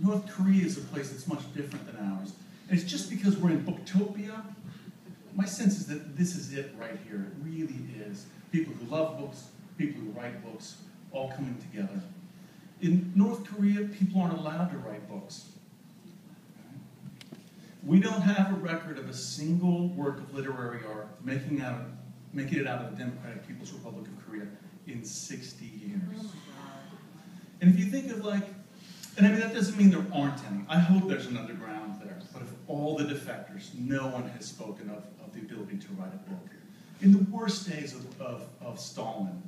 North Korea is a place that's much different than ours. And it's just because we're in Booktopia, my sense is that this is it right here. It really is. People who love books, people who write books, all coming together. In North Korea, people aren't allowed to write books. We don't have a record of a single work of literary art making it out of the Democratic People's Republic of Korea in 60 years. Oh my God. And if you think of like, and I mean that doesn't mean there aren't any. I hope there's an underground there. But of all the defectors, no one has spoken of the ability to write a book. In the worst days of Stalin,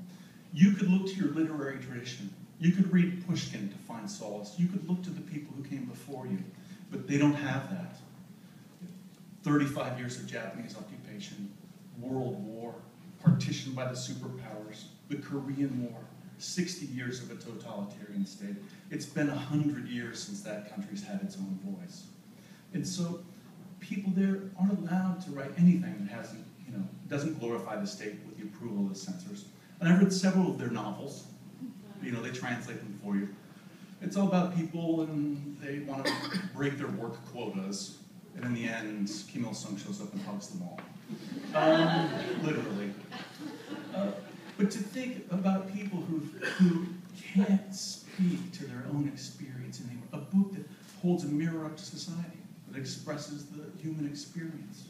you could look to your literary tradition. You could read Pushkin to find solace. You could look to the people who came before you. But they don't have that. 35 years of Japanese occupation, World War, partition by the superpowers, the Korean War, 60 years of a totalitarian state. It's been 100 years since that country's had its own voice. And so people there aren't allowed to write anything that hasn't, doesn't glorify the state with the approval of the censors. And I've read several of their novels. They translate them for you. It's all about people and they want to break their work quotas. And in the end, Kim Il-sung shows up and hugs them all. Literally. But to think about people who can't speak to their own experience in a book that holds a mirror up to society, that expresses the human experience.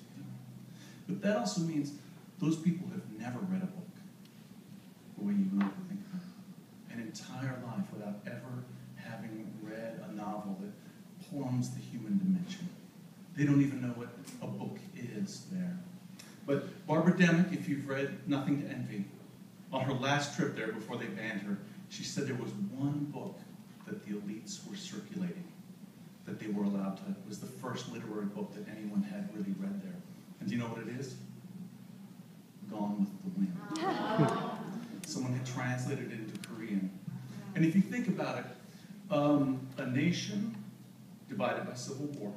But that also means those people have never read a book the way you might think of it. An entire life without ever having read a novel that plumbs the human dimension. They don't even know what a book is there. But Barbara Demick, if you've read Nothing to Envy, on her last trip there before they banned her, she said there was one book that the elites were circulating, that they were allowed to. It was the first literary book that anyone had really read there. And do you know what it is? Gone with the Wind. Someone had translated it into Korean. And if you think about it, a nation divided by civil war,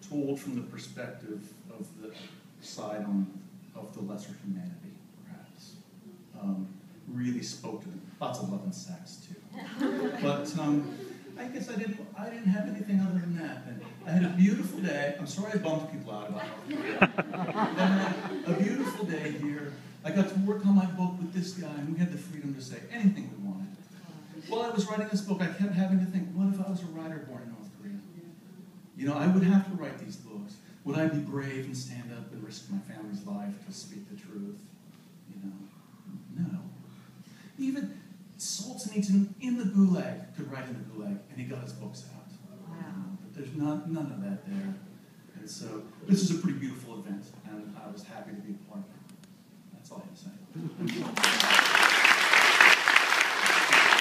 told from the perspective of the side of the lesser humanity, perhaps, really spoke to them. Lots of love and sex too. But I guess I didn't have anything other than that. And I had a beautiful day. I'm sorry I bummed people out about it. I had a beautiful day here. I got to work on my book with this guy, and we had the freedom to say anything we wanted. While I was writing this book, I kept having to think, what if I was a writer born in North Korea? I would have to write these books. Would I be brave and stand up and risk my family's life to speak the truth? No. Even Solzhenitsyn in the Gulag could write in the Gulag, and he got his books out. Wow. But there's none of that there. And so this is a pretty beautiful event, and I was happy to be a part of it. That's all I have to say.